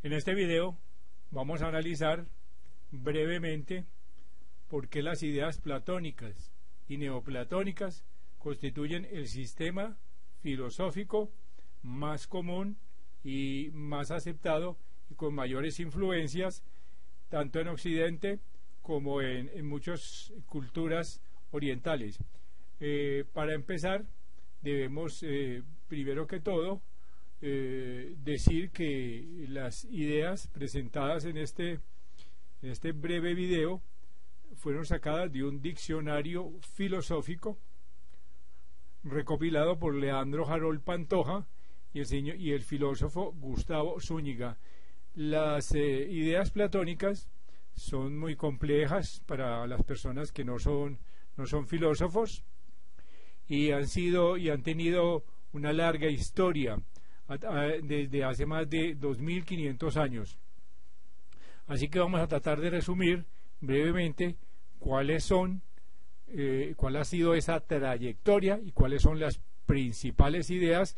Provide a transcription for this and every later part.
En este video vamos a analizar brevemente por qué las ideas platónicas y neoplatónicas constituyen el sistema filosófico más común y más aceptado y con mayores influencias tanto en Occidente como en muchas culturas orientales. Para empezar, debemos primero que todo decir que las ideas presentadas en este breve video fueron sacadas de un diccionario filosófico recopilado por Leandro Harold Pantoja y el filósofo Gustavo Zúñiga. Las ideas platónicas son muy complejas para las personas que no son filósofos y han tenido una larga historia desde hace más de 2500 años. Así que vamos a tratar de resumir brevemente cuál ha sido esa trayectoria y cuáles son las principales ideas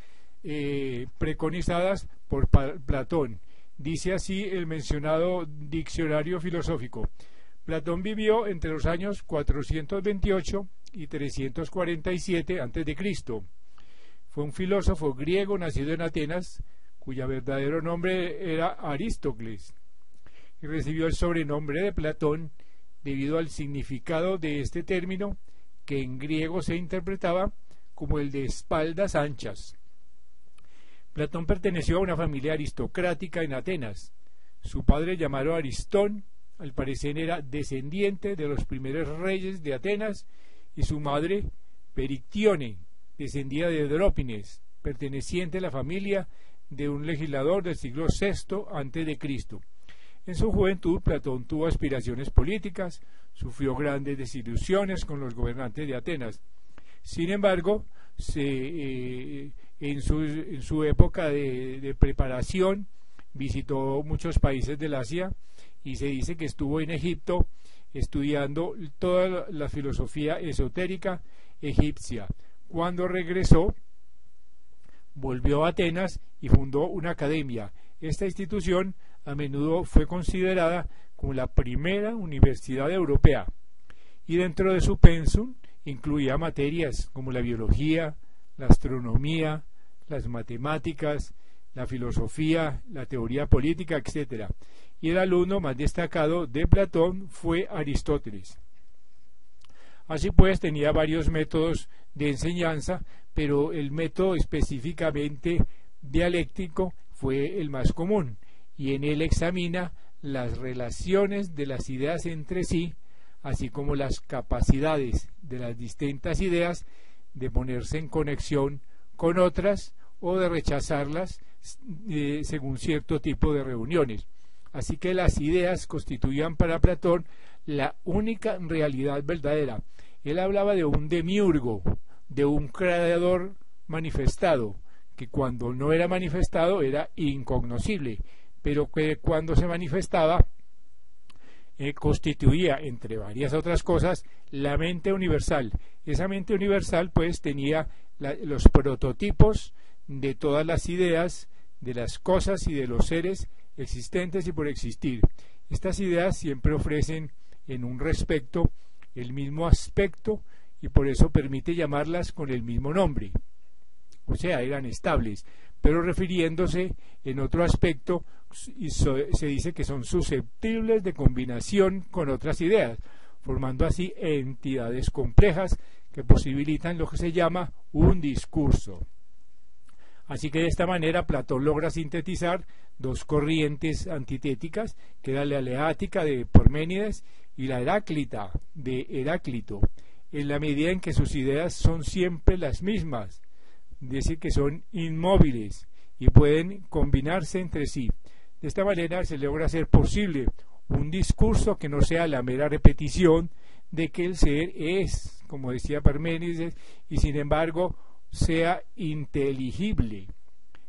preconizadas por Platón. Dice así el mencionado diccionario filosófico: Platón vivió entre los años 428 y 347 a.C. Fue un filósofo griego nacido en Atenas, cuyo verdadero nombre era Aristócles, y recibió el sobrenombre de Platón debido al significado de este término, que en griego se interpretaba como el de espaldas anchas. Platón perteneció a una familia aristocrática en Atenas. Su padre, llamado Aristón, al parecer era descendiente de los primeros reyes de Atenas, y su madre, Perictione, descendía de Drópines, perteneciente a la familia de un legislador del siglo VI a.C. En su juventud, Platón tuvo aspiraciones políticas, sufrió grandes desilusiones con los gobernantes de Atenas. Sin embargo, en su época de preparación, visitó muchos países del Asia y se dice que estuvo en Egipto estudiando toda la filosofía esotérica egipcia. Cuando regresó, volvió a Atenas y fundó una academia. Esta institución a menudo fue considerada como la primera universidad europea, y dentro de su pensum incluía materias como la biología, la astronomía, las matemáticas, la filosofía, la teoría política, etc. Y el alumno más destacado de Platón fue Aristóteles. Así pues, tenía varios métodos de enseñanza, pero el método específicamente dialéctico fue el más común, y en él examina las relaciones de las ideas entre sí, así como las capacidades de las distintas ideas de ponerse en conexión con otras o de rechazarlas según cierto tipo de reuniones. Así que las ideas constituían para Platón la única realidad verdadera. Él hablaba de un demiurgo, de un creador manifestado, que cuando no era manifestado era incognoscible, pero que cuando se manifestaba constituía, entre varias otras cosas, la mente universal. Esa mente universal pues tenía los prototipos de todas las ideas, de las cosas y de los seres existentes y por existir. Estas ideas siempre ofrecen en un respecto el mismo aspecto y por eso permite llamarlas con el mismo nombre. O sea, eran estables, pero refiriéndose en otro aspecto se dice que son susceptibles de combinación con otras ideas, formando así entidades complejas que posibilitan lo que se llama un discurso. Así que de esta manera Platón logra sintetizar dos corrientes antitéticas, que era la eleática de Parménides y la heráclita de Heráclito, en la medida en que sus ideas son siempre las mismas, es decir, que son inmóviles y pueden combinarse entre sí. De esta manera se logra hacer posible un discurso que no sea la mera repetición de que el ser es, como decía Parménides, y sin embargo sea inteligible.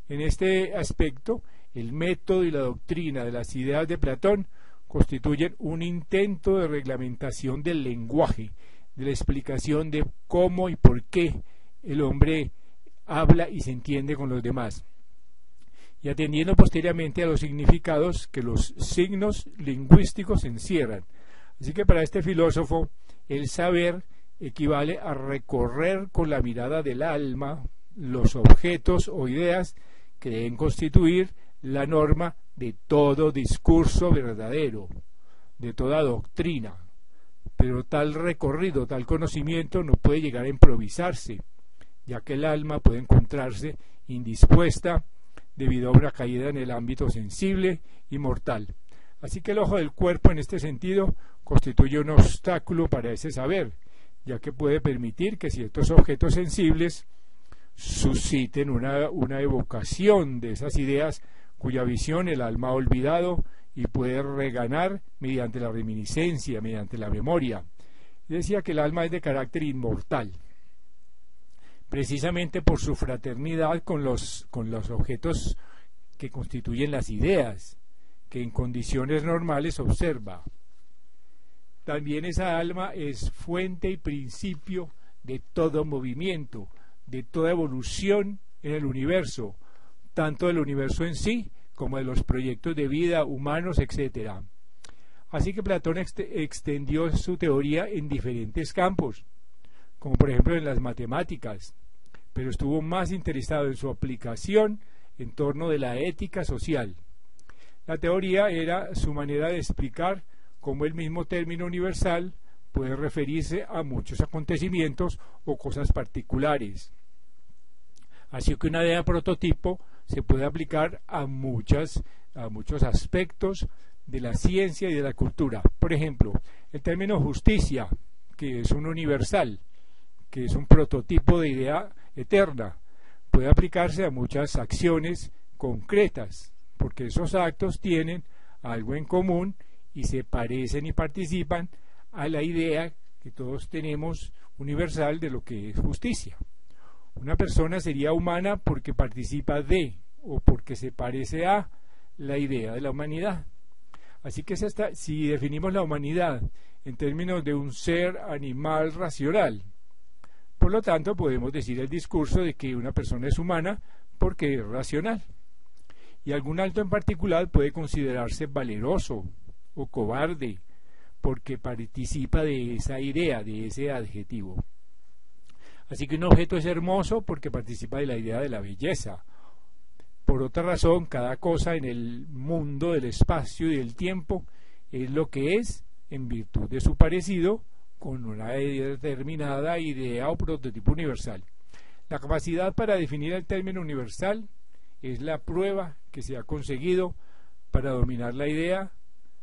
En este aspecto, el método y la doctrina de las ideas de Platón constituyen un intento de reglamentación del lenguaje, de la explicación de cómo y por qué el hombre habla y se entiende con los demás. y atendiendo posteriormente a los significados que los signos lingüísticos encierran. Así que para este filósofo, el saber equivale a recorrer con la mirada del alma los objetos o ideas que deben constituir la norma de todo discurso verdadero, de toda doctrina. Pero tal recorrido, tal conocimiento no puede llegar a improvisarse, ya que el alma puede encontrarse indispuesta debido a una caída en el ámbito sensible y mortal. Así que el ojo del cuerpo en este sentido constituye un obstáculo para ese saber, ya que puede permitir que ciertos objetos sensibles susciten una evocación de esas ideas cuya visión el alma ha olvidado y puede reganar mediante la reminiscencia, mediante la memoria. Decía que el alma es de carácter inmortal, precisamente por su fraternidad con los objetos que constituyen las ideas, que en condiciones normales observa. También esa alma es fuente y principio de todo movimiento, de toda evolución en el universo, tanto del universo en sí como de los proyectos de vida humanos, etc. Así que Platón extendió su teoría en diferentes campos, como por ejemplo en las matemáticas, pero estuvo más interesado en su aplicación en torno de la ética social. La teoría era su manera de explicar cómo el mismo término universal puede referirse a muchos acontecimientos o cosas particulares. Así que una idea prototipo se puede aplicar a muchos aspectos de la ciencia y de la cultura. Por ejemplo, el término justicia, que es un universal, que es un prototipo de idea eterna, puede aplicarse a muchas acciones concretas, porque esos actos tienen algo en común y se parecen y participan a la idea que todos tenemos universal de lo que es justicia. Una persona sería humana porque participa de o porque se parece a la idea de la humanidad. Así que si definimos la humanidad en términos de un ser animal racional, por lo tanto podemos decir el discurso de que una persona es humana porque es racional. Y algún acto en particular puede considerarse valeroso o cobarde porque participa de esa idea, de ese adjetivo. Así que un objeto es hermoso porque participa de la idea de la belleza. Por otra razón, cada cosa en el mundo del espacio y del tiempo es lo que es en virtud de su parecido con una determinada idea o prototipo universal. La capacidad para definir el término universal es la prueba que se ha conseguido para dominar la idea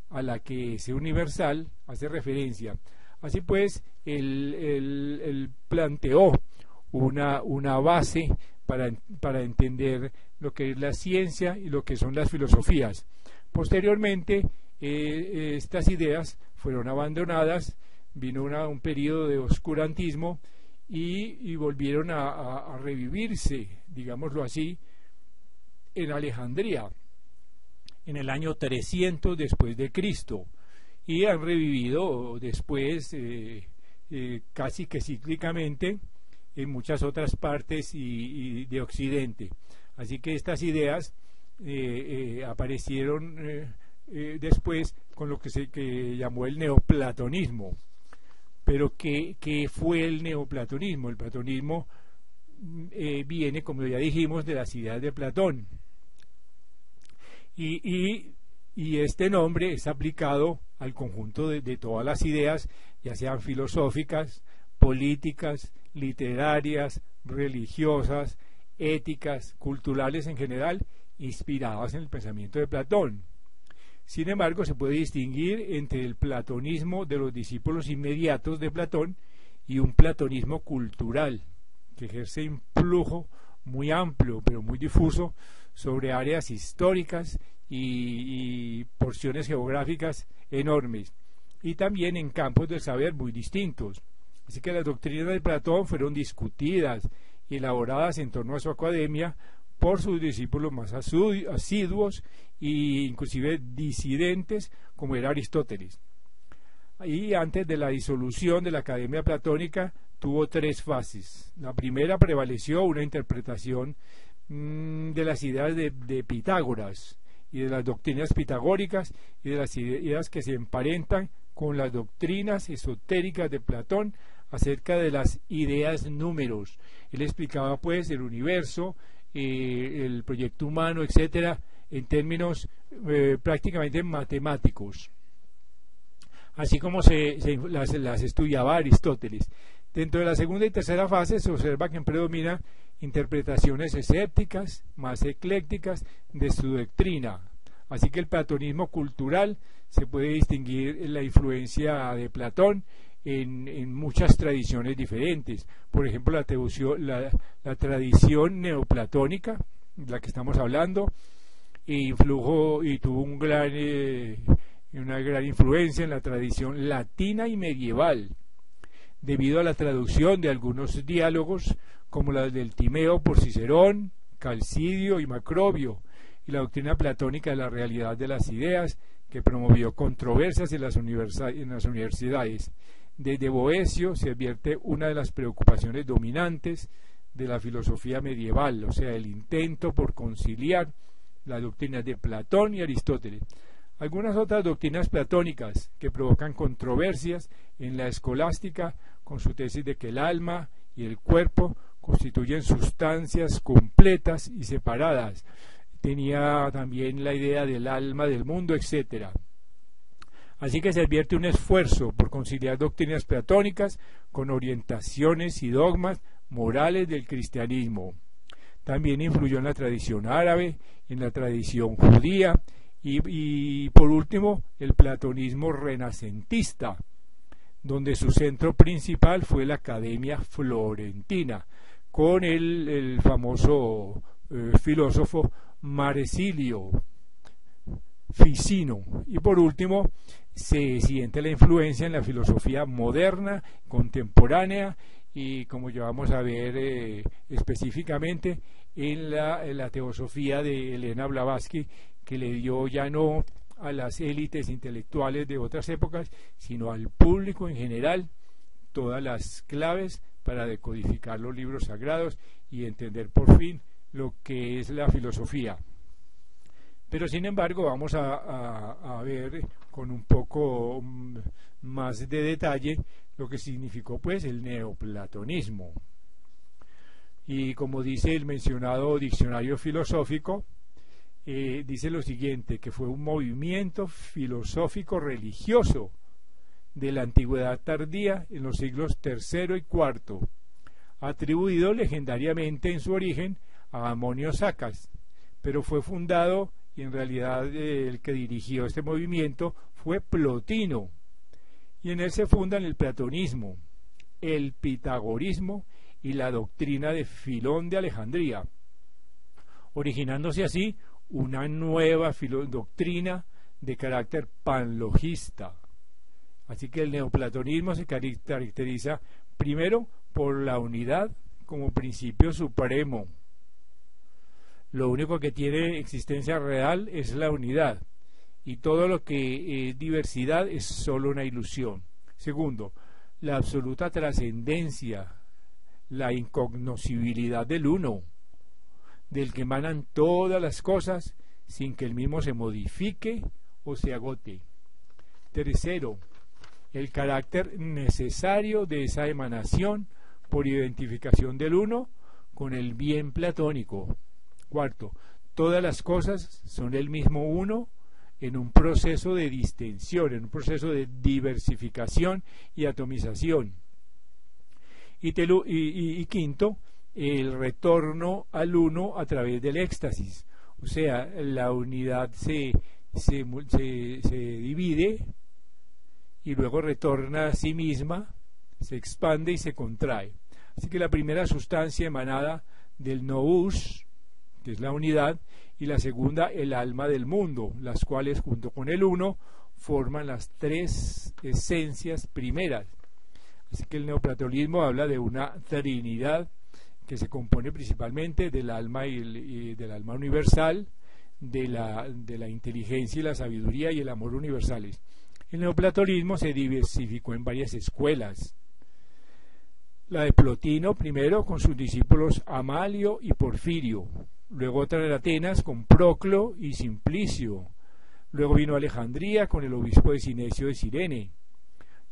a la que ese universal hace referencia. Así pues, él planteó una base para entender lo que es la ciencia y lo que son las filosofías. Posteriormente, estas ideas fueron abandonadas, vino un periodo de oscurantismo y volvieron a revivirse, digámoslo así, en Alejandría, en el año 300 después de Cristo, y han revivido después casi que cíclicamente en muchas otras partes y de Occidente. Así que estas ideas aparecieron después con lo que se llamó el neoplatonismo. Pero ¿qué fue el neoplatonismo? El platonismo viene, como ya dijimos, de las ideas de Platón. Y este nombre es aplicado al conjunto de todas las ideas, ya sean filosóficas, políticas, literarias, religiosas, éticas, culturales en general, inspiradas en el pensamiento de Platón. Sin embargo, se puede distinguir entre el platonismo de los discípulos inmediatos de Platón y un platonismo cultural, que ejerce influjo muy amplio, pero muy difuso, sobre áreas históricas y porciones geográficas enormes, y también en campos del saber muy distintos. Así que las doctrinas de Platón fueron discutidas y elaboradas en torno a su academia por sus discípulos más asiduos e inclusive disidentes, como era Aristóteles. Y antes de la disolución de la Academia Platónica tuvo tres fases. La primera prevaleció una interpretación de las ideas de Pitágoras y de las doctrinas pitagóricas y de las ideas que se emparentan con las doctrinas esotéricas de Platón acerca de las ideas números. Él explicaba pues el universo, el proyecto humano, etcétera, en términos prácticamente matemáticos, así como las estudiaba Aristóteles. Dentro de la segunda y tercera fase se observa que predominan interpretaciones escépticas, más eclécticas de su doctrina. Así que el platonismo cultural se puede distinguir en la influencia de Platón en muchas tradiciones diferentes. Por ejemplo, la tradición neoplatónica, de la que estamos hablando, influyó y tuvo una gran influencia en la tradición latina y medieval, debido a la traducción de algunos diálogos como la del Timeo por Cicerón, Calcidio y Macrobio, y la doctrina platónica de la realidad de las ideas, que promovió controversias en las universidades. Desde Boecio se advierte una de las preocupaciones dominantes de la filosofía medieval, o sea, el intento por conciliar las doctrinas de Platón y Aristóteles. Algunas otras doctrinas platónicas que provocan controversias en la escolástica, con su tesis de que el alma y el cuerpo constituyen sustancias completas y separadas. Tenía también la idea del alma del mundo, etc. Así que se advierte un esfuerzo por conciliar doctrinas platónicas con orientaciones y dogmas morales del cristianismo. También influyó en la tradición árabe, en la tradición judía y por último el platonismo renacentista, donde su centro principal fue la Academia Florentina, con el famoso filósofo Marsilio Ficino. Y por último se siente la influencia en la filosofía moderna, contemporánea, y como ya vamos a ver específicamente en la teosofía de Elena Blavatsky, que le dio ya no a las élites intelectuales de otras épocas, sino al público en general, todas las claves para decodificar los libros sagrados y entender por fin lo que es la filosofía. Pero sin embargo vamos a ver con un poco más de detalle lo que significó pues el neoplatonismo. Y como dice el mencionado diccionario filosófico, dice lo siguiente, que fue un movimiento filosófico religioso de la antigüedad tardía en los siglos III y IV, atribuido legendariamente en su origen a Amonio Sacas, pero fue fundado y en realidad el que dirigió este movimiento fue Plotino, y en él se fundan el platonismo, el pitagorismo y la doctrina de Filón de Alejandría, originándose así una nueva doctrina de carácter panlogista. Así que el neoplatonismo se caracteriza primero por la unidad como principio supremo. Lo único que tiene existencia real es la unidad, y todo lo que es diversidad es solo una ilusión. Segundo, la absoluta trascendencia, la incognoscibilidad del uno, del que emanan todas las cosas sin que el mismo se modifique o se agote. Tercero, el carácter necesario de esa emanación por identificación del uno con el bien platónico. Cuarto, todas las cosas son el mismo uno en un proceso de distensión, en un proceso de diversificación y atomización. Y quinto, el retorno al uno a través del éxtasis, o sea, la unidad se divide y luego retorna a sí misma, se expande y se contrae. Así que la primera sustancia emanada del nous, que es la unidad, y la segunda el alma del mundo, las cuales junto con el uno forman las tres esencias primeras. Así que el neoplatonismo habla de una trinidad que se compone principalmente del alma y del alma universal, de la inteligencia y la sabiduría y el amor universales. El neoplatonismo se diversificó en varias escuelas. La de Plotino primero, con sus discípulos Amalio y Porfirio, luego otra en Atenas con Proclo y Simplicio, luego vino Alejandría con el obispo de Sinesio de Cirene,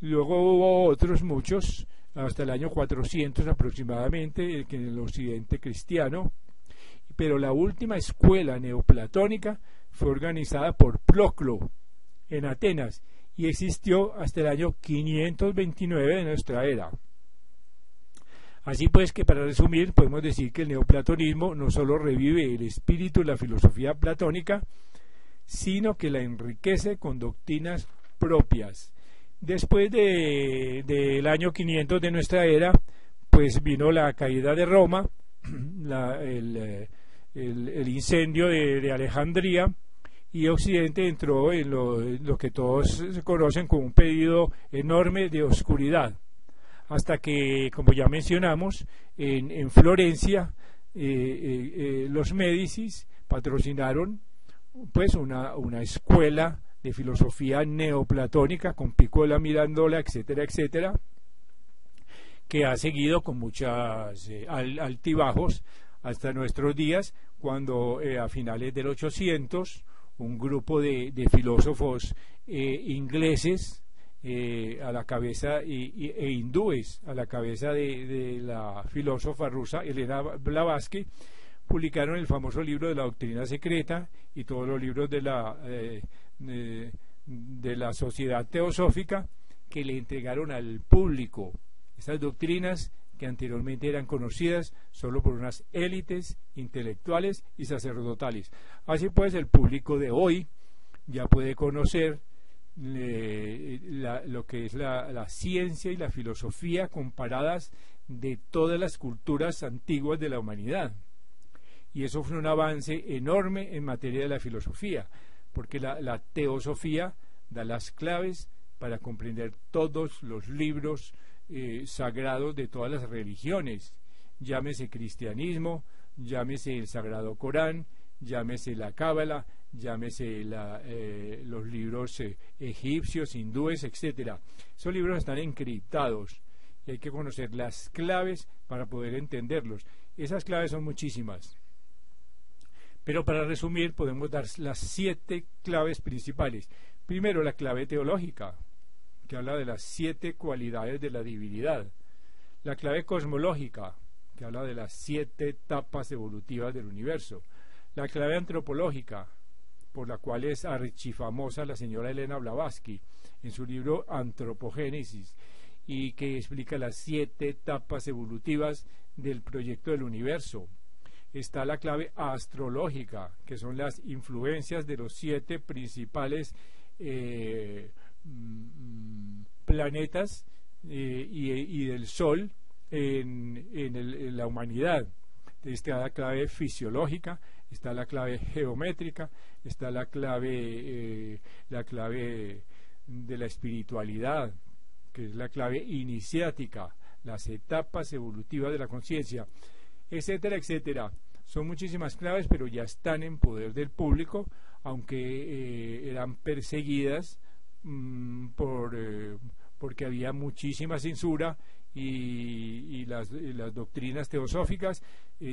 luego hubo otros muchos, hasta el año 400 aproximadamente, que en el occidente cristiano, pero la última escuela neoplatónica fue organizada por Proclo en Atenas y existió hasta el año 529 de nuestra era. Así pues que, para resumir, podemos decir que el neoplatonismo no solo revive el espíritu de la filosofía platónica, sino que la enriquece con doctrinas propias. Después del año 500 de nuestra era, pues vino la caída de Roma, el incendio de Alejandría, y Occidente entró en lo que todos conocen como un periodo enorme de oscuridad, hasta que, como ya mencionamos, en Florencia los Médicis patrocinaron pues una escuela de filosofía neoplatónica con Piccola, Mirandola, etcétera, etcétera, que ha seguido con muchos altibajos hasta nuestros días, cuando a finales del 800 un grupo de filósofos ingleses a la cabeza e hindúes a la cabeza de la filósofa rusa Elena Blavatsky publicaron el famoso libro de la doctrina secreta y todos los libros de la sociedad teosófica, que le entregaron al público estas doctrinas que anteriormente eran conocidas solo por unas élites intelectuales y sacerdotales. Así pues, el público de hoy ya puede conocer lo que es la ciencia y la filosofía comparadas de todas las culturas antiguas de la humanidad. Y eso fue un avance enorme en materia de la filosofía, porque la teosofía da las claves para comprender todos los libros sagrados de todas las religiones, llámese cristianismo, llámese el Sagrado Corán, llámese la Cábala, llámese los libros egipcios, hindúes, etcétera. Esos libros están encriptados y hay que conocer las claves para poder entenderlos. Esas claves son muchísimas, pero para resumir podemos dar las 7 claves principales. Primero, la clave teológica, que habla de las 7 cualidades de la divinidad. La clave cosmológica, que habla de las 7 etapas evolutivas del universo. La clave antropológica, por la cual es archifamosa la señora Elena Blavatsky en su libro Antropogénesis, y que explica las 7 etapas evolutivas del proyecto del universo. Está la clave astrológica, que son las influencias de los 7 principales planetas y del Sol en la humanidad. Está la clave fisiológica, está la clave geométrica, está la clave de la espiritualidad, que es la clave iniciática, las etapas evolutivas de la conciencia, etcétera, etcétera. Son muchísimas claves, pero ya están en poder del público, aunque eran perseguidas porque había muchísima censura y las doctrinas teosóficas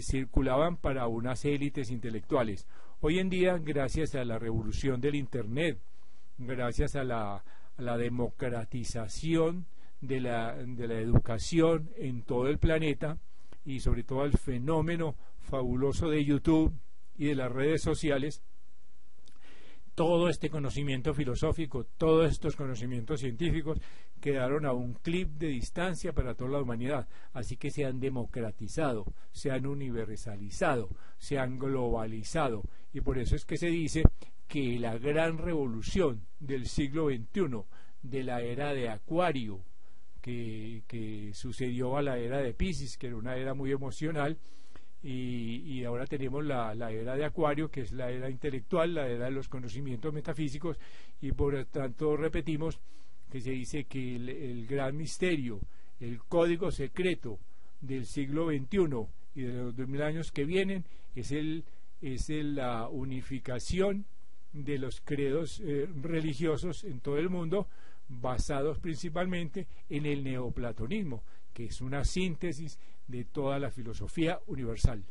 circulaban para unas élites intelectuales. Hoy en día, gracias a la revolución del Internet, gracias a la democratización de la educación en todo el planeta, y sobre todo al fenómeno fabuloso de YouTube y de las redes sociales, todo este conocimiento filosófico, todos estos conocimientos científicos quedaron a un clic de distancia para toda la humanidad. Así que se han democratizado, se han universalizado, se han globalizado, y por eso es que se dice que la gran revolución del siglo XXI, de la era de Acuario, que sucedió a la era de Piscis, que era una era muy emocional, y ahora tenemos la era de Acuario, que es la era intelectual, la era de los conocimientos metafísicos, y por tanto repetimos que se dice que el gran misterio, el código secreto del siglo XXI y de los 2000 años que vienen es la unificación de los credos religiosos en todo el mundo, basados principalmente en el neoplatonismo, que es una síntesis de toda la filosofía universal.